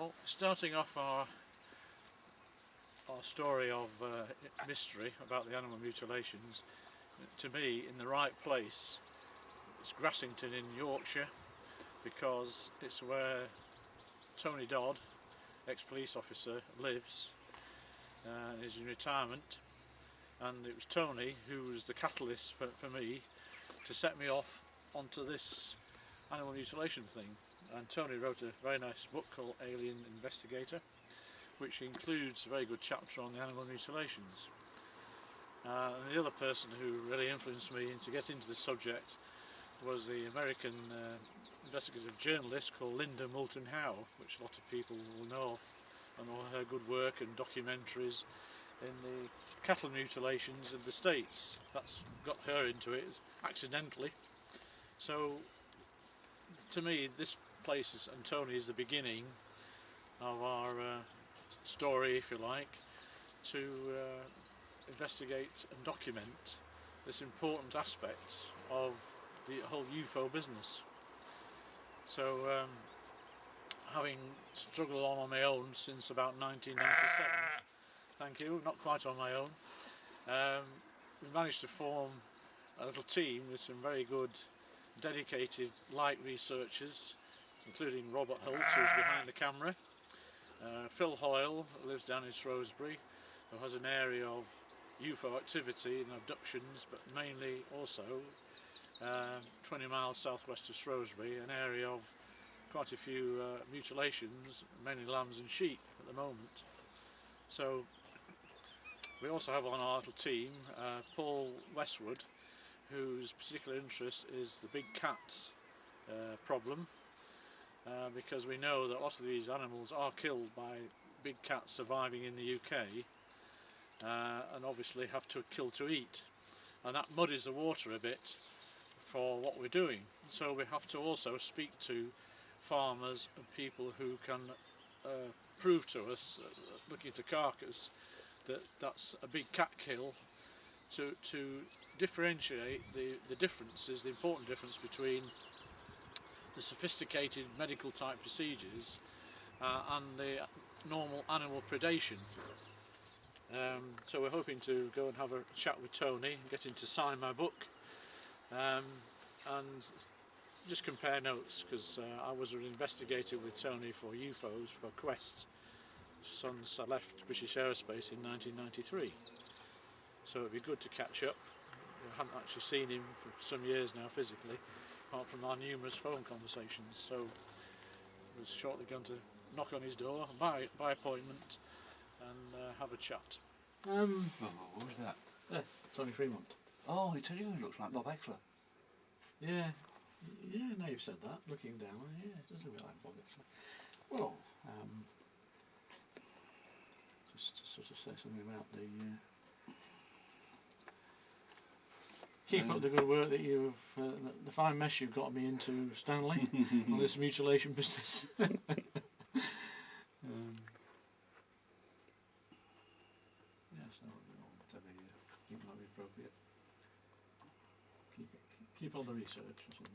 Well, starting off our story of mystery about the animal mutilations, to me, in the right place, it's Grassington in Yorkshire, because it's where Tony Dodd, ex-police officer, lives and is in retirement, and it was Tony who was the catalyst for me to set me off onto this animal mutilation thing. And Tony wrote a very nice book called Investigator, which includes a very good chapter on the animal mutilations. And the other person who really influenced me to get into this subject was the American investigative journalist called Linda Moulton Howe, which a lot of people will know of, and all her good work and documentaries in the cattle mutilations in the States. That's got her into it accidentally. So to me, this place and Tony is the beginning of our story, if you like, to investigate and document this important aspect of the whole UFO business. So having struggled on my own since about 1997, thank you, not quite on my own, we managed to form a little team with some very good dedicated light researchers, including Robert Hulse, who's behind the camera, Phil Hoyle, who lives down in Shrewsbury, who has an area of UFO activity and abductions, but mainly also 20 miles southwest of Shrewsbury, an area of quite a few mutilations, mainly lambs and sheep at the moment. So we also have on our little team Paul Westwood, whose particular interest is the big cats problem, because we know that a lot of these animals are killed by big cats surviving in the UK, and obviously have to kill to eat, and that muddies the water a bit for what we're doing. So we have to also speak to farmers and people who can prove to us, looking at a carcass, that that's a big cat kill, to differentiate the differences, the important difference between the sophisticated medical type procedures and the normal animal predation. So we're hoping to go and have a chat with Tony and get him to sign my book, and just compare notes, because I was an investigator with Tony for UFOs for Quest since I left British Aerospace in 1993. So it'd be good to catch up. I haven't actually seen him for some years now physically, apart from our numerous phone conversations. So I was shortly going to knock on his door by appointment and have a chat. What was that? Tony Fremont. Oh, he looks like Bob Exler. Yeah, now you've said that, looking down, yeah, it does look a bit like Bob actually. Well, just to sort of say something about the keep up the good work that you've, the fine mess you've got me into, Stanley, on this mutilation business. Yes, whatever you think might be appropriate. Keep on the research or something.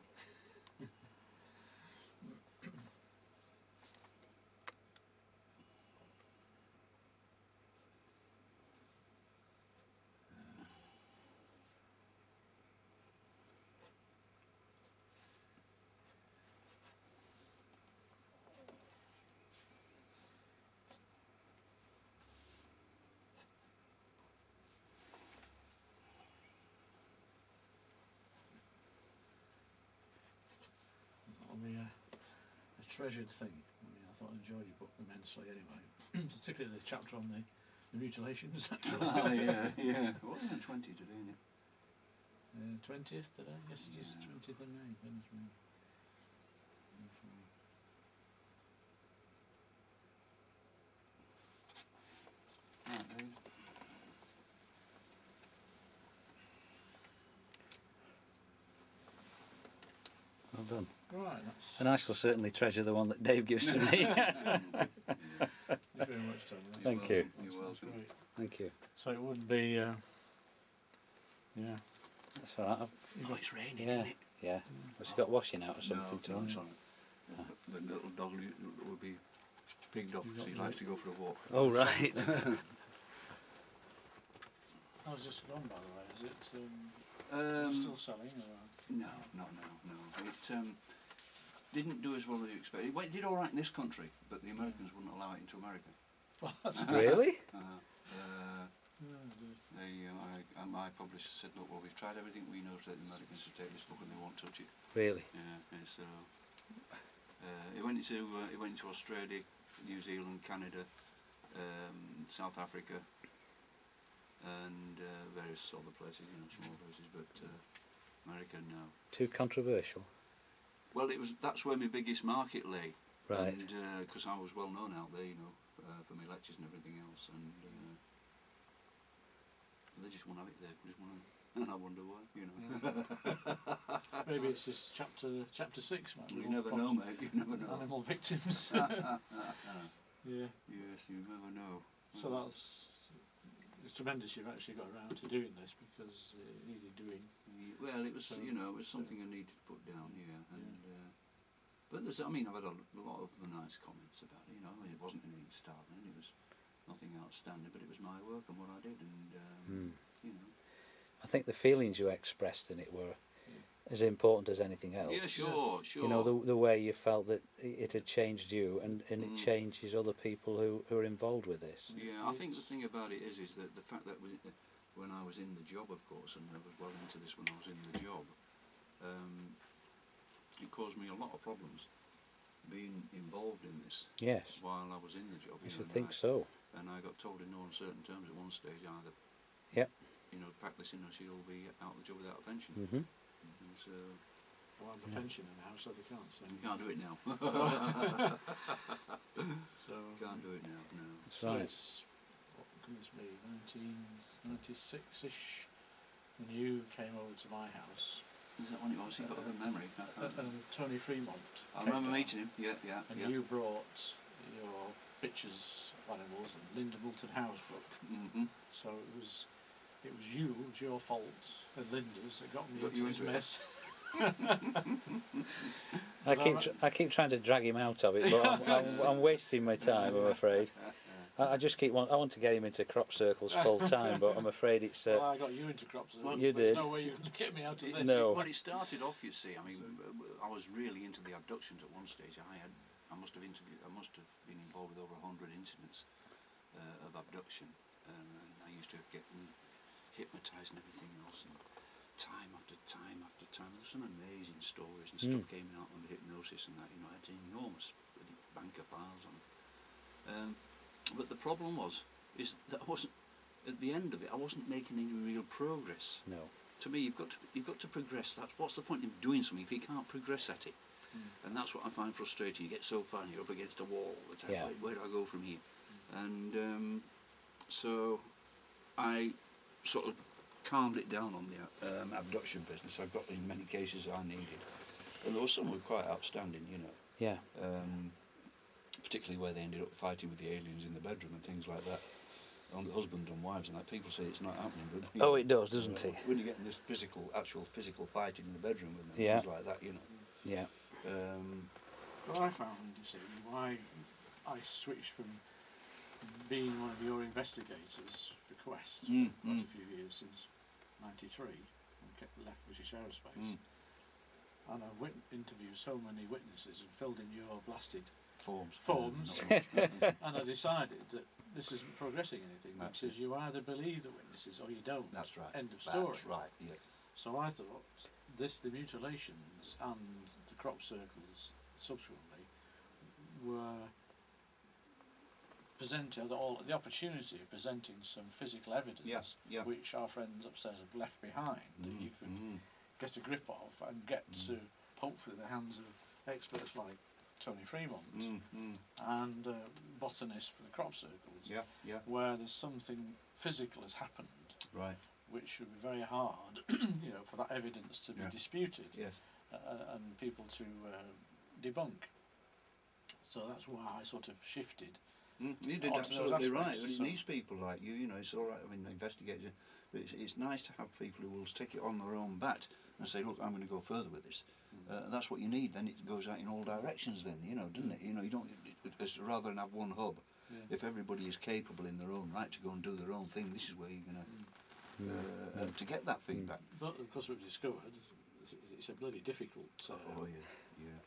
A treasured thing. I thought I enjoyed your book immensely anyway, particularly the chapter on the mutilations. yeah. What was the 20 today, isn't it? 20th today? Yes, it is 20th of May. Goodness me. Right, Dave. Well done. Right, that's... And I shall certainly treasure the one that Dave gives to me. Thank you very much, Tony. Thank you. You're welcome. Great. Thank you. So it would be, yeah. That's all right. Oh, it's raining, Yeah, isn't it? yeah. Has he got washing out or something No, to sorry. The little dog will be pigged off because he likes to go for a walk. Oh, right. How's this gone, by the way? Is it still selling? Or? No. It didn't do as well as you expected. Well, it did all right in this country, but the Americans wouldn't allow it into America. Really? My publisher said, look, well, we've tried everything we know to get the Americans to take this book and they won't touch it. Really? Yeah, and so it went into Australia, New Zealand, Canada, South Africa, and various other places, small places, but America, no. Too controversial? Well, that's where my biggest market lay. Right. And because I was well known out there, for my lectures and everything else, and they just won't have it there. And I wonder why, Maybe it's just chapter 6. You never know, mate. You never know. Animal victims. Yeah. Yes, you never know. So it's tremendous you've actually got around to doing this because it needed doing. Well, it was it was something I needed to put down, and but I've had a lot of nice comments about it. It wasn't anything startling. It was nothing outstanding, but it was my work and what I did, and I think the feelings you expressed in it were as important as anything else. Yeah, sure. The way you felt that it had changed you, and it changes other people who are involved with this. Yeah, I think the thing about it is that the fact that when I was in the job, of course, and I was well into this when I was in the job, it caused me a lot of problems being involved in this. Yes. While I was in the job. I should think so. And I got told in no uncertain terms at one stage either. Yep. Pack this in or she'll be out of the job without a pension. Mm-hmm. So. Well, the pension in the house, so they can't. So. You can't do it now. So can't do it now. No. That's right. It's goodness me, 1996-ish. When you came over to my house. Is that when it was? He got a good memory. Tony Fremont. I remember meeting him. Yeah. And you brought your pictures of animals and Linda Moulton House book. Mm-hmm. So it was your fault and Linda's that got me into this mess. I keep trying to drag him out of it, but I'm wasting my time, I'm afraid. I want to get him into crop circles full time, but I'm afraid it's. Well, I got you into crop circles. You did. There's no way you can get me out of this. No. Well, it started off, you see. I was really into the abductions at one stage. I must have been involved with over 100 incidents of abduction, and I used to get hypnotised and everything else. And time after time after time, there's some amazing stories and stuff came out under hypnosis and that. I had an enormous bank of files on. But the problem is that I wasn't, at the end of it, I wasn't making any real progress. No. To me, you've got to progress. What's the point of doing something if you can't progress at it? And that's what I find frustrating. You get so far and you're up against a wall all the time. Yeah. Where do I go from here? And so I sort of calmed it down on the abduction business. I got in many cases I needed. And there were some who were quite outstanding, Yeah. Particularly where they ended up fighting with the aliens in the bedroom and things like that. On the husband and wives and that. People say it's not happening, but It does, doesn't it? when you get in this actual physical fighting in the bedroom with them, things like that, Yeah. What I found, you see, why I switched from being one of your investigators for Quest for quite a few years, since '93, and left British Aerospace, and I've interviewed so many witnesses and filled in your blasted forms, and I decided that this isn't progressing anything, because you either believe the witnesses or you don't. That's right. End of story. That's right, yeah. So I thought the mutilations and the crop circles subsequently were presented the opportunity of presenting some physical evidence, which our friends upstairs have left behind, that you could get a grip of and get to hopefully the hands of experts like Tony Fremont and botanists for the crop circles, where there's something physical has happened, right, which would be very hard, for that evidence to be disputed, and people to debunk. So that's why I sort of shifted. You did absolutely right. It needs people like you. It's all right. Investigators. But it's nice to have people who will stick it on their own bat and say, "Look, I'm going to go further with this." That's what you need. Then it goes out in all directions. Then doesn't it? You don't. It's rather than have one hub. Yeah. If everybody is capable in their own right to go and do their own thing, this is where you're going to get that feedback. But of course, we've discovered it's a bloody difficult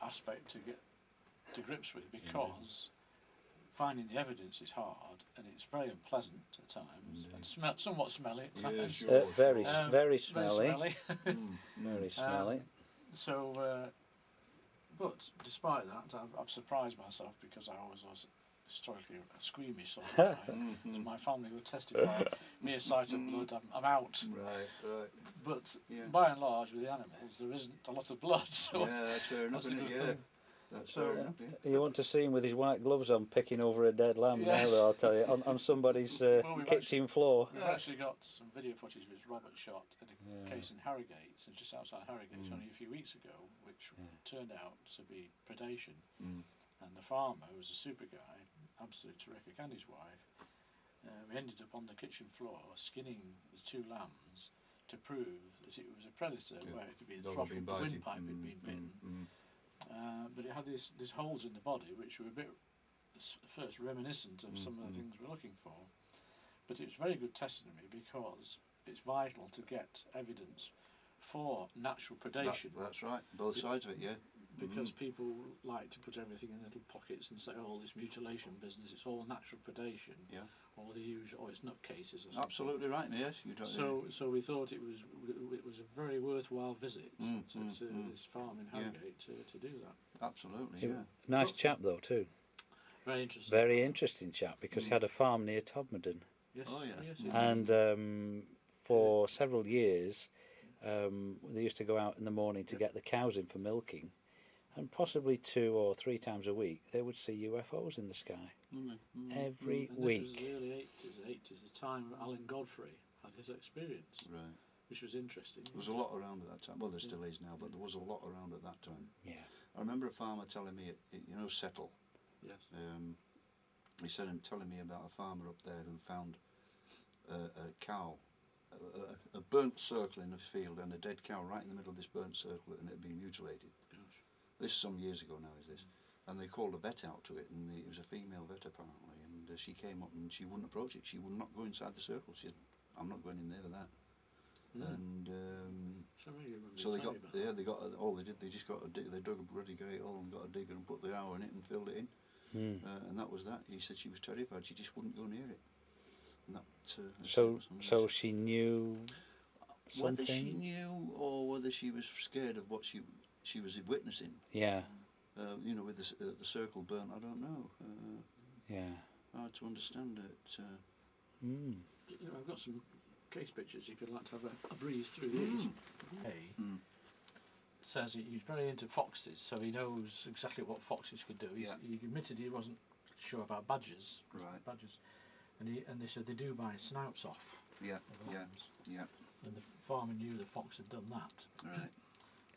aspect to get to grips with, because finding the evidence is hard, and it's very unpleasant at times, and somewhat smelly at times. Sure. Very smelly. Very smelly. Very smelly. But despite that, I've surprised myself, because I was historically a squeamish sort of guy. As my family would testify, mere sight of blood, I'm out. Right. But by and large, with the animals, there isn't a lot of blood. So that's fair enough. that's a good thing. That's So, fair enough. Yeah. You want to see him with his white gloves on picking over a dead lamb Yes. now, though, I'll tell you, on somebody's kitchen floor. We've actually got some video footage which Robert shot at a case in Harrogate, so just outside Harrogate, only a few weeks ago, which turned out to be predation. And the farmer, who was a super guy, absolutely terrific, and his wife, we ended up on the kitchen floor skinning the 2 lambs to prove that it was a predator, where it had been throttled, the windpipe had been bitten. But it had these holes in the body which were a bit first reminiscent of some of the things we're looking for. But it's very good testimony, because it's vital to get evidence for natural predation. That's right. Both sides of it, yeah. Because people like to put everything in little pockets and say, oh, this mutilation business, it's all natural predation. Yeah. Or the usual, it's nutcases or something. Absolutely right. Yes, you don't. So we thought it was a very worthwhile visit to this farm in Harrogate to do that. Absolutely, yeah. Nice chap, though, too. Very interesting. Very interesting chap, because he had a farm near Todmorden. Yes. Oh, yeah. Yes, And for several years, they used to go out in the morning to get the cows in for milking, and possibly 2 or 3 times a week they would see UFOs in the sky every week. This was the early 80s, the time Alan Godfrey had his experience, Right. which was interesting. There was a lot around at that time. Well, there still is now, but there was a lot around at that time. Yeah. I remember a farmer telling me, Settle. Yes. He said him telling me about a farmer up there who found a cow, a burnt circle in a field, and a dead cow right in the middle of this burnt circle, and it had been mutilated. Gosh. This is some years ago now, is this? And they called a vet out to it, and it was a female vet apparently, and she came up and she wouldn't approach it. She would not go inside the circle. She said, "I'm not going in there with that." And so they got, they got all they did. They just got they dug a bloody great hole and got a digger and put the hour in it and filled it in, and that was that. He said she was terrified. She just wouldn't go near it. And that, so she knew something. Whether she knew or whether she was scared of what she was witnessing. Yeah. With the circle burnt, I don't know. Yeah. Hard to understand it. I've got some case pictures if you'd like to have a breeze through these. Says he's very into foxes, so he knows exactly what foxes could do. He admitted he wasn't sure about badgers. Right. Badgers, and they said they do bite snouts off. Yeah. Of lambs. Yeah. And the farmer knew the fox had done that. Right.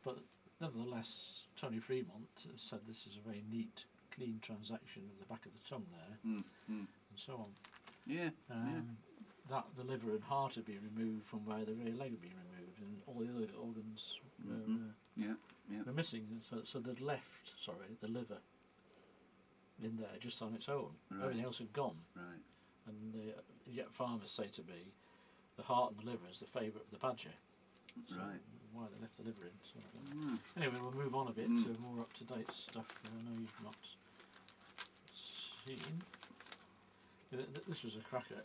But nevertheless, Tony Fremont said this is a very neat, clean transaction of the back of the tongue there, and so on. Yeah. That the liver and heart had been removed from where the rear leg had been removed, and all the other organs were missing. So they'd left, the liver in there just on its own. Right. Everything else had gone. Right. And yet farmers say to me, the heart and the liver is the favourite of the badger. So Right. why they left the liver in. So anyway, we'll move on a bit to more up-to-date stuff that I know you've not seen. This was a cracker.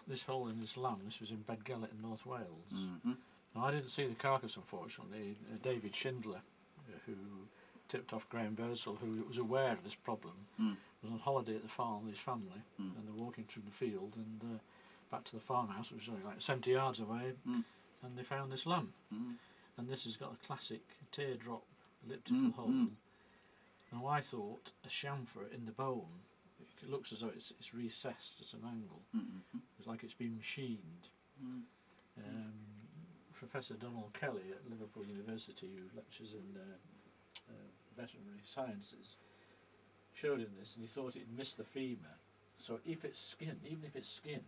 This hole in this lamb, this was in Bedgellet in North Wales. Now, I didn't see the carcass, unfortunately. David Schindler, who tipped off Graham Birdsall, who was aware of this problem, was on holiday at the farm with his family, and they're walking through the field and back to the farmhouse, which was only like 70 yards away, and they found this lamb. And this has got a classic teardrop elliptical hole. Now I thought a chamfer in the bone. It looks as though it's recessed at an angle. It's like it's been machined. Professor Donald Kelly at Liverpool University, who lectures in veterinary sciences, showed him this, and he thought it missed the femur. So if it's skin, even if it's skin,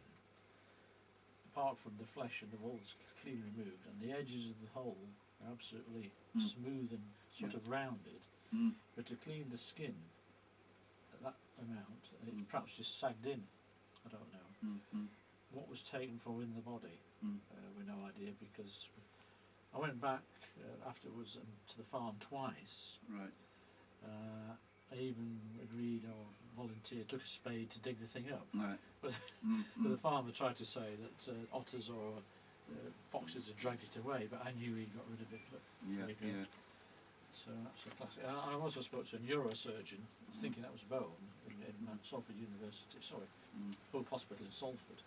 apart from the flesh and the walls clean removed, and the edges of the hole absolutely smooth and sort of rounded. But to clean the skin at that amount, it perhaps just sagged in. I don't know. What was taken from in the body, we've no idea, because I went back afterwards to the farm twice. Right. I even agreed or volunteered, took a spade to dig the thing up. Right. But, but the farmer tried to say that otters or foxes had dragged it away, but I knew he got rid of it. But there you go. So that's a classic. I also spoke to a neurosurgeon, thinking that was bone, in Salford University, Hull Hospital in Salford.